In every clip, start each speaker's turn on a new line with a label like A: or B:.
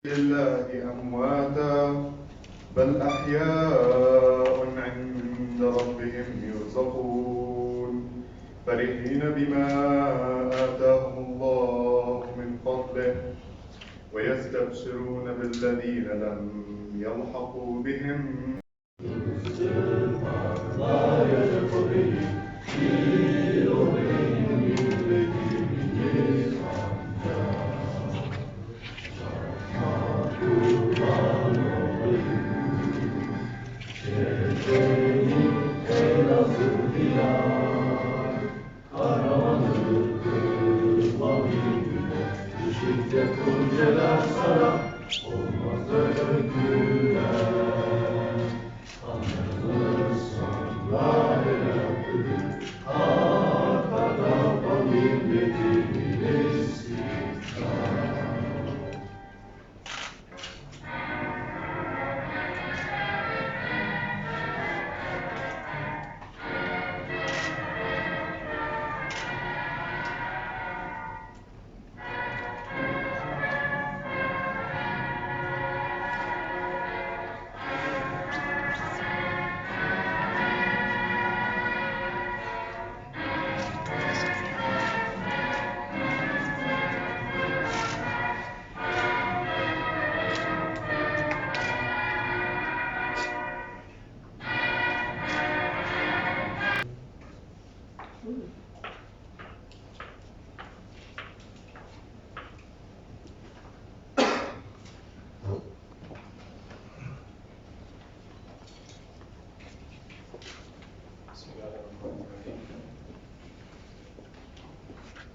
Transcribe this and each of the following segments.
A: لله أمواتا بل أحياء عند ربهم يرزقون فرحين بما آتاهم الله من فضله ويستبشرون بالذين لم يلحقوا بهم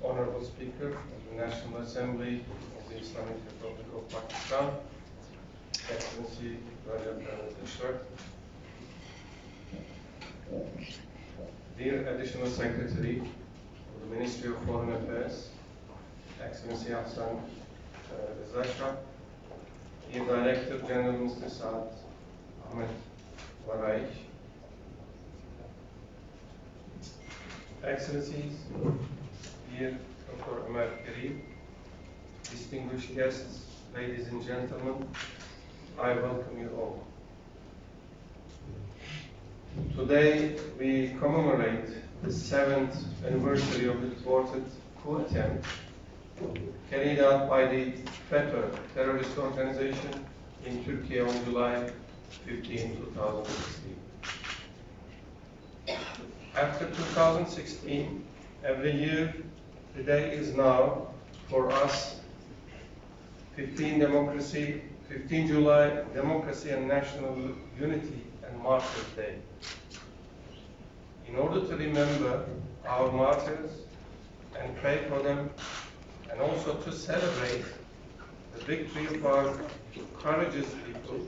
B: Honorable Speaker of the National Assembly of the Islamic Republic of Pakistan, Excellency Recep, dear Additional Secretary of the Ministry of Foreign Affairs, Excellency Hassan Rezasha, dear Director General Mr. Saad Ahmed Waraich, Excellencies, dear Dr. Ömer Karim, distinguished guests, ladies and gentlemen, I welcome you all. Today we commemorate the 7th anniversary of the Thwarted Coup attempt carried out by the Fethullah terrorist organization in Turkey on July 15, 2016. After 2016, every year, the day is now, for us, 15 July, Democracy and National Unity and Martyrs Day. In order to remember our martyrs and pray for them, and also to celebrate the victory of our courageous people,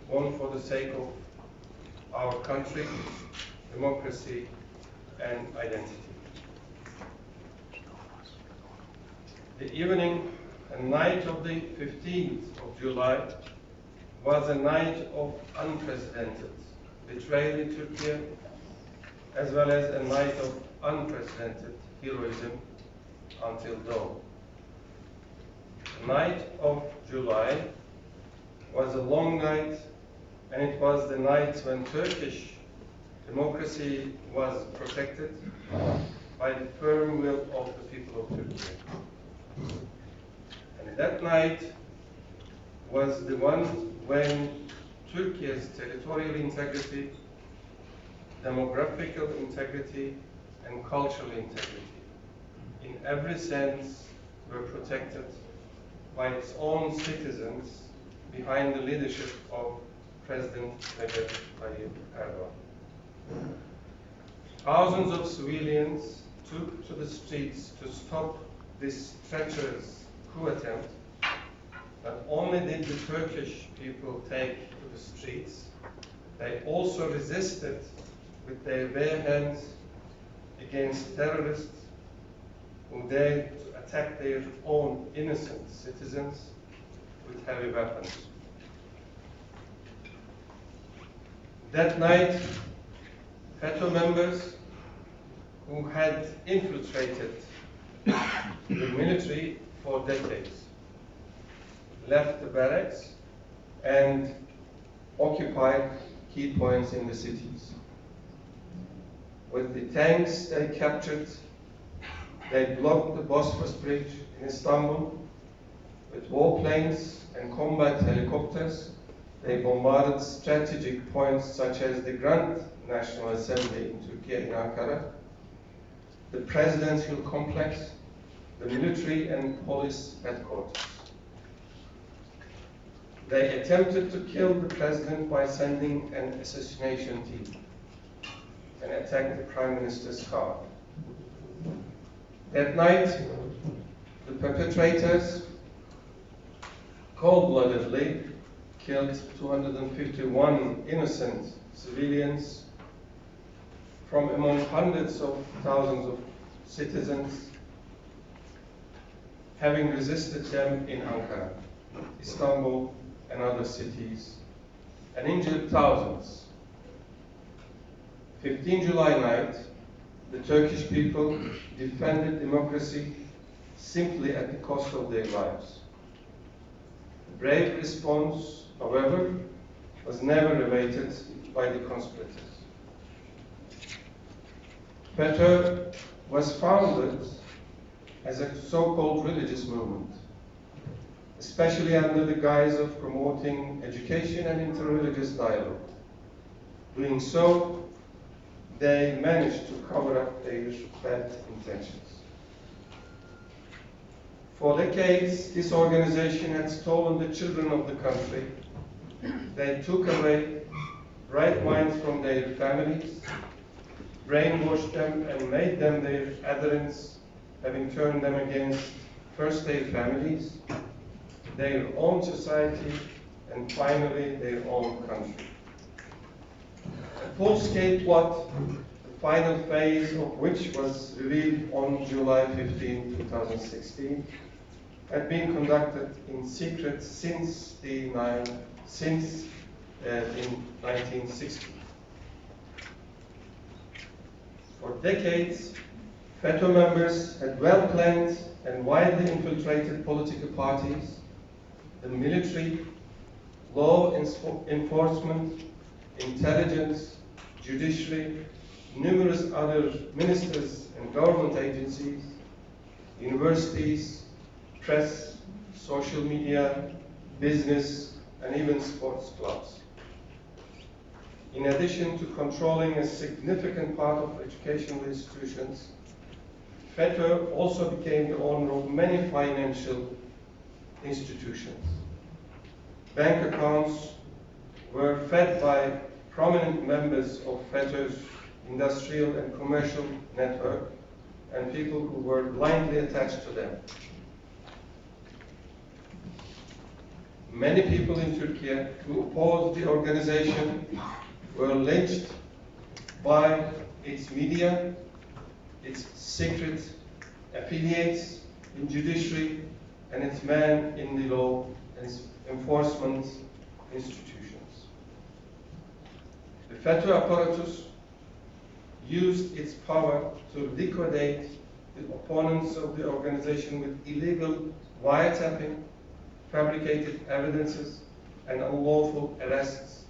B: won for the sake of our country, democracy, and identity. The evening and night of the 15th of July was a night of unprecedented betrayal in Turkey, as well as a night of unprecedented heroism until dawn. The night of July was a long night, and it was the night when Turkish democracy was protected by the firm will of the people of Turkey. And that night was the one when Turkey's territorial integrity, demographical integrity, and cultural integrity, in every sense, were protected by its own citizens behind the leadership of President Recep Tayyip Erdoğan. Thousands of civilians took to the streets to stop this treacherous coup attempt. Not only did the Turkish people take to the streets, they also resisted with their bare hands against terrorists who dared to attack their own innocent citizens with heavy weapons. That night, FETÖ members who had infiltrated the military for decades left the barracks and occupied key points in the cities. With the tanks they captured, they blocked the Bosphorus Bridge in Istanbul. With warplanes and combat helicopters, they bombarded strategic points such as the Grand National Assembly in Turkey, in Ankara, the presidential complex, the military and police headquarters. They attempted to kill the president by sending an assassination team and attacked the prime minister's car. That night, the perpetrators cold-bloodedly killed 251 innocent civilians from among hundreds of thousands of citizens having resisted them in Ankara, Istanbul, and other cities, and injured thousands. 15 July night, the Turkish people defended democracy simply at the cost of their lives. The brave response, however, was never awaited by the conspirators. FETÖ was founded as a so-called religious movement, especially under the guise of promoting education and interreligious dialogue. Doing so, they managed to cover up their bad intentions. For decades, this organization had stolen the children of the country. They took away bright minds from their families, brainwashed them and made them their adherents, having turned them against first their families, their own society, and finally their own country. A full-scale plot, the final phase of which was revealed on July 15, 2016, had been conducted in secret since in 1960. For decades, FETÖ members had well-planned and widely infiltrated political parties, the military, law enforcement, intelligence, judiciary, numerous other ministers and government agencies, universities, press, social media, business, and even sports clubs. In addition to controlling a significant part of educational institutions, FETÖ also became the owner of many financial institutions. Bank accounts were fed by prominent members of FETÖ's industrial and commercial network and people who were blindly attached to them. Many people in Turkey who opposed the organization were lynched by its media, its secret affiliates in judiciary, and its men in the law and enforcement institutions. The FETÖ apparatus used its power to liquidate the opponents of the organization with illegal wiretapping, fabricated evidences, and unlawful arrests,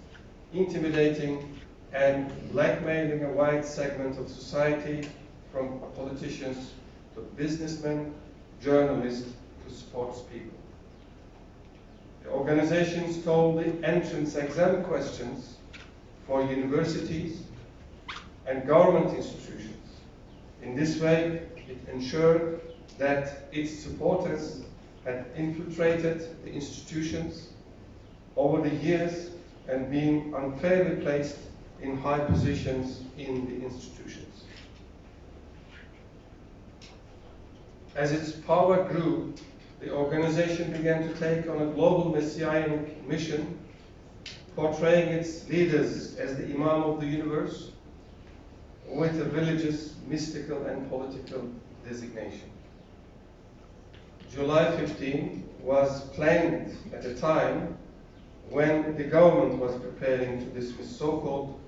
B: intimidating and blackmailing a wide segment of society, from politicians to businessmen, journalists to sports people. The organization stole the entrance exam questions for universities and government institutions. In this way, it ensured that its supporters had infiltrated the institutions over the years and been unfairly placed in high positions in the institutions. As its power grew, the organization began to take on a global messianic mission, portraying its leaders as the Imam of the universe, with a religious, mystical, and political designation. July 15 was planned at a time when the government was preparing to dismiss so-called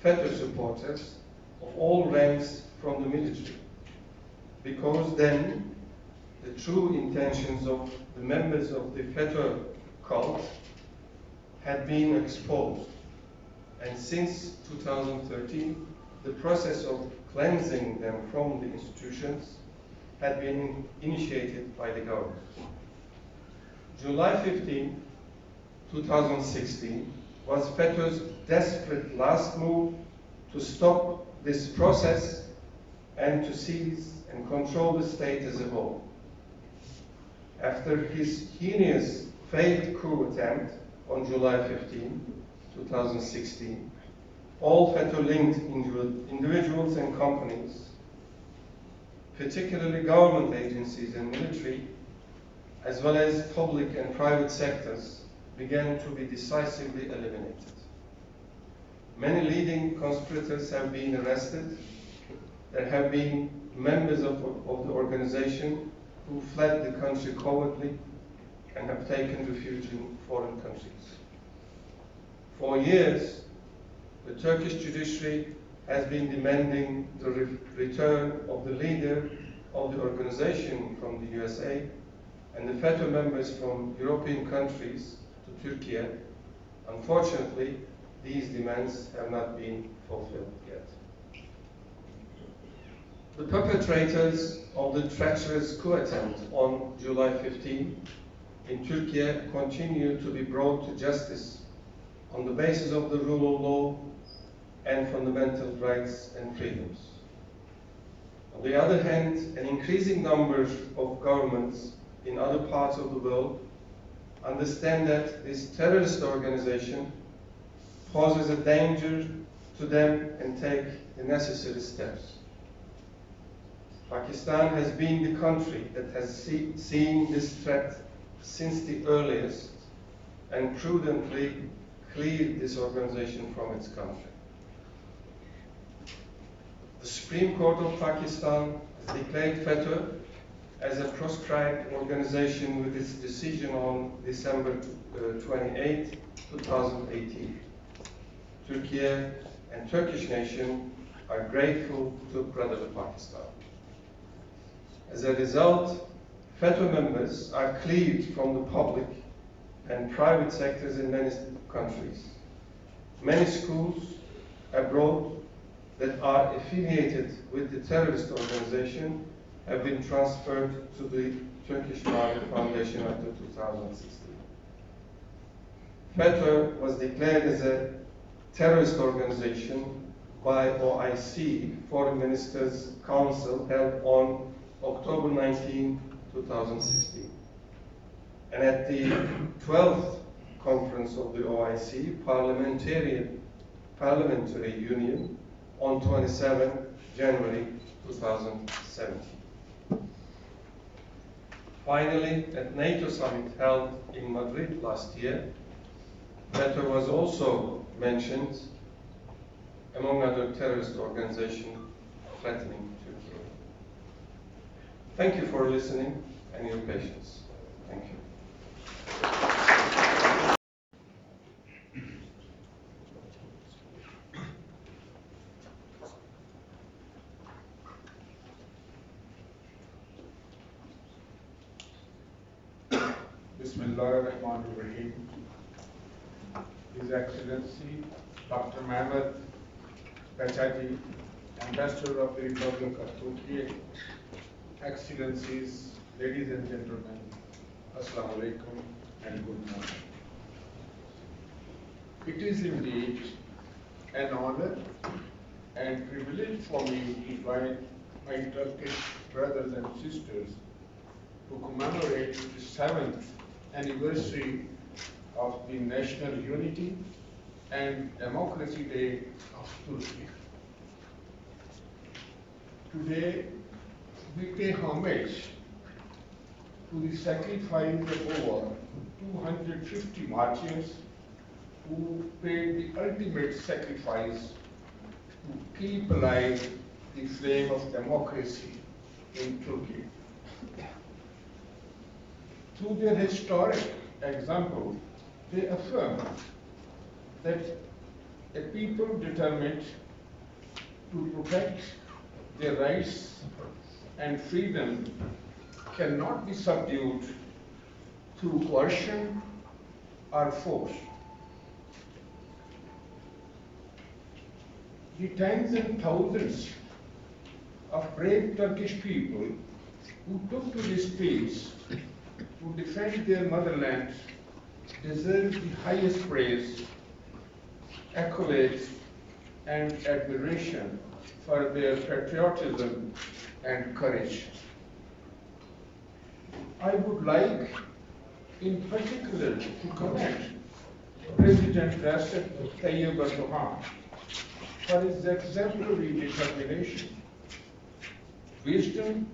B: FETÖ supporters of all ranks from the military, because then the true intentions of the members of the FETÖ cult had been exposed, and since 2013, the process of cleansing them from the institutions had been initiated by the government. July 15, 2016 was FETÖ's desperate last move to stop this process and to seize and control the state as a whole. After his heinous failed coup attempt on July 15, 2016, all FETÖ-linked individuals and companies, particularly government agencies and military, as well as public and private sectors, began to be decisively eliminated. Many leading conspirators have been arrested. There have been members of the organization who fled the country cowardly and have taken refuge in foreign countries. For years, the Turkish judiciary has been demanding the return of the leader of the organization from the USA and the FETÖ members from European countries to Turkey. Unfortunately, these demands have not been fulfilled yet. The perpetrators of the treacherous coup attempt on July 15 in Turkey continue to be brought to justice on the basis of the rule of law and fundamental rights and freedoms. On the other hand, an increasing number of governments in other parts of the world understand that this terrorist organization poses a danger to them and take the necessary steps. Pakistan has been the country that has seen this threat since the earliest and prudently cleared this organization from its country. The Supreme Court of Pakistan has declared FETÖ as a proscribed organization with its decision on December 28, 2018. Turkey and Turkish nation are grateful to brotherly Pakistan. As a result, FETÖ members are cleared from the public and private sectors in many countries. Many schools abroad that are affiliated with the terrorist organization have been transferred to the Turkish Foundation after 2016. FETÖ was declared as a terrorist organization by OIC, Foreign Ministers' Council, held on October 19, 2016. And at the 12th conference of the OIC Parliamentary Union on 27 January 2017. Finally, at NATO summit held in Madrid last year, FETÖ was also mentioned among other terrorist organizations threatening Turkey. Thank you for listening and your patience. Thank you.
C: Bismillahirrahmanirrahim. His Excellency Dr. Mehmet Bechaji, Ambassador of the Republic of Turkey, Excellencies, ladies and gentlemen, Assalamu alaikum and good morning. It is indeed an honor and privilege for me to invite my Turkish brothers and sisters to commemorate the 7th anniversary of the National Unity and Democracy Day of Turkey. Today, we pay homage to the sacrifice of over 250 martyrs who paid the ultimate sacrifice to keep alive the flame of democracy in Turkey. Through their historic example, they affirm that a people determined to protect their rights and freedom cannot be subdued through coercion our force. The tens and thousands of brave Turkish people who took to the streets to defend their motherland deserve the highest praise, accolades, and admiration for their patriotism and courage. I would like in particular to commend President Recep Tayyip Erdoğan for his exemplary determination, wisdom,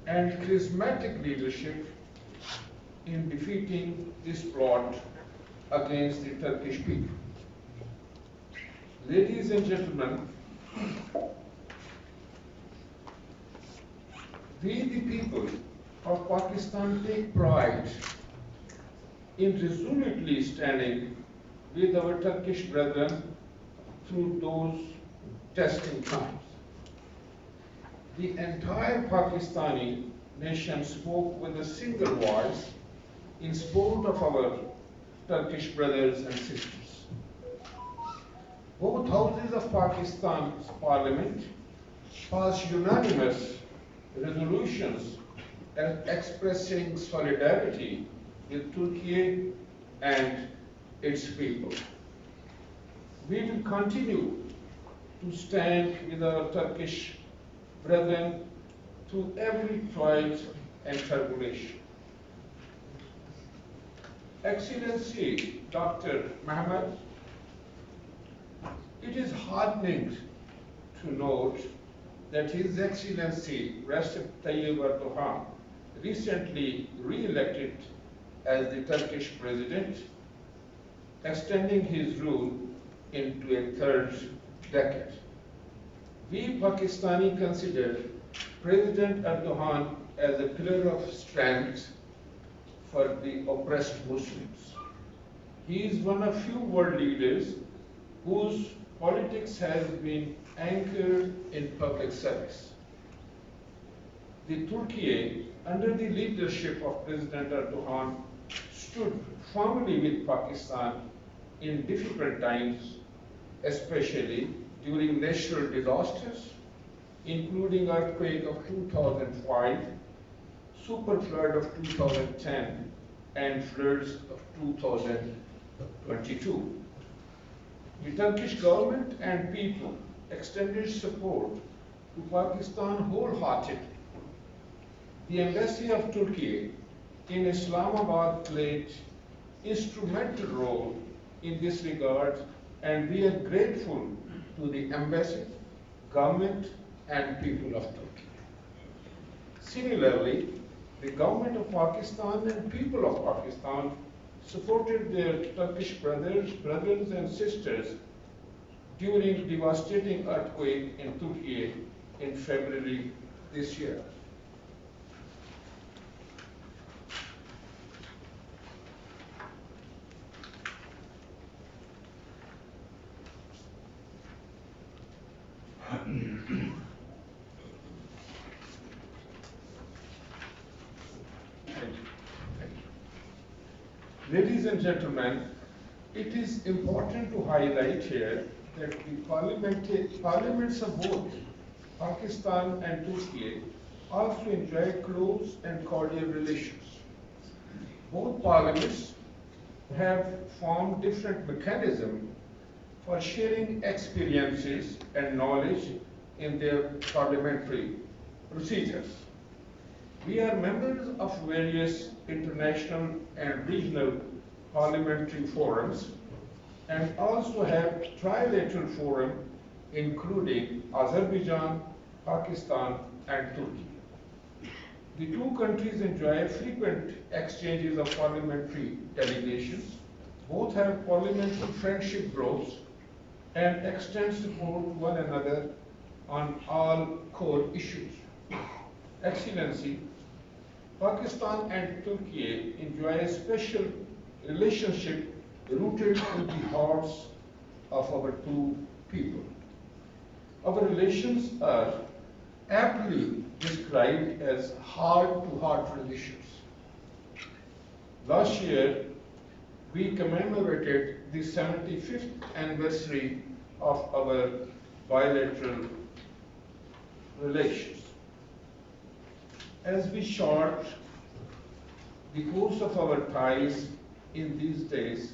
C: and charismatic leadership in defeating this plot against the Turkish people. Ladies and gentlemen, we the people of Pakistan take pride in resolutely standing with our Turkish brethren through those testing times. The entire Pakistani nation spoke with a single voice in support of our Turkish brothers and sisters. Both houses of Pakistan's parliament passed unanimous resolutions expressing solidarity with Turkey and its people. We will continue to stand with our Turkish brethren through every trial and tribulation. Excellency Dr. Mohammed, it is heartening to note that His Excellency Recep Tayyip Erdoğan, recently re-elected as the Turkish president, extending his rule into a third decade. We Pakistani consider President Erdoğan as a pillar of strength for the oppressed Muslims. He is one of few world leaders whose politics has been anchored in public service. The Turkey, under the leadership of President Erdoğan, stood firmly with Pakistan in difficult times, especially during natural disasters, including earthquake of 2005, super flood of 2010, and floods of 2022. The Turkish government and people extended support to Pakistan wholeheartedly. The embassy of Turkey in Islamabad played instrumental role in this regard, and we are grateful to the embassy, government, and people of Turkey. Similarly, the government of Pakistan and people of Pakistan supported their Turkish brothers and sisters during devastating earthquake in Turkey in February this year. Ladies and gentlemen, it is important to highlight here that the parliaments of both Pakistan and Turkey also enjoy close and cordial relations. Both parliaments have formed different mechanisms for sharing experiences and knowledge in their parliamentary procedures. We are members of various international and regional parliamentary forums and also have trilateral forum including Azerbaijan, Pakistan, and Turkey. The two countries enjoy frequent exchanges of parliamentary delegations. Both have parliamentary friendship groups and extend support to one another on all core issues. Excellency, Pakistan and Turkey enjoy a special relationship rooted in the hearts of our two people. Our relations are aptly described as heart-to-heart relations. Last year, we commemorated the 75th anniversary of our bilateral relations. As we chart the course of our ties in these days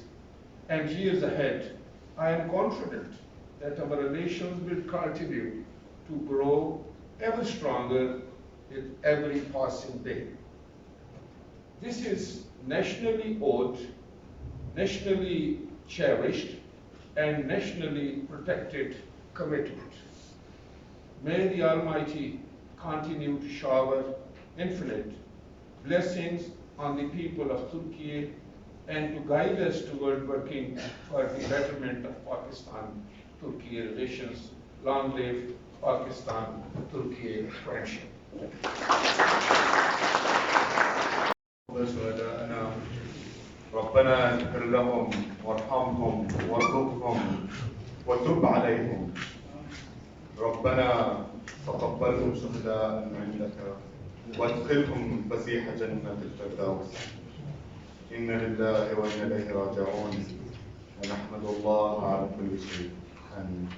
C: and years ahead, I am confident that our relations will continue to grow ever stronger with every passing day. This is nationally owed, nationally cherished, and nationally protected commitment. May the Almighty continue to shower infinite blessings on the people of Turkey and to guide us toward working for the betterment of Pakistan-Turkey relations. Long live Pakistan-Turkey friendship.
A: شهداءنا ربنا اغفر لهم وارحمهم وارزقهم وتب عليهم ربنا تقبلهم شهداء عندك وادخلهم فسيح جنة الفردوس إنا لله وإنا إليه راجعون ونحمد الله على كل شيء آمين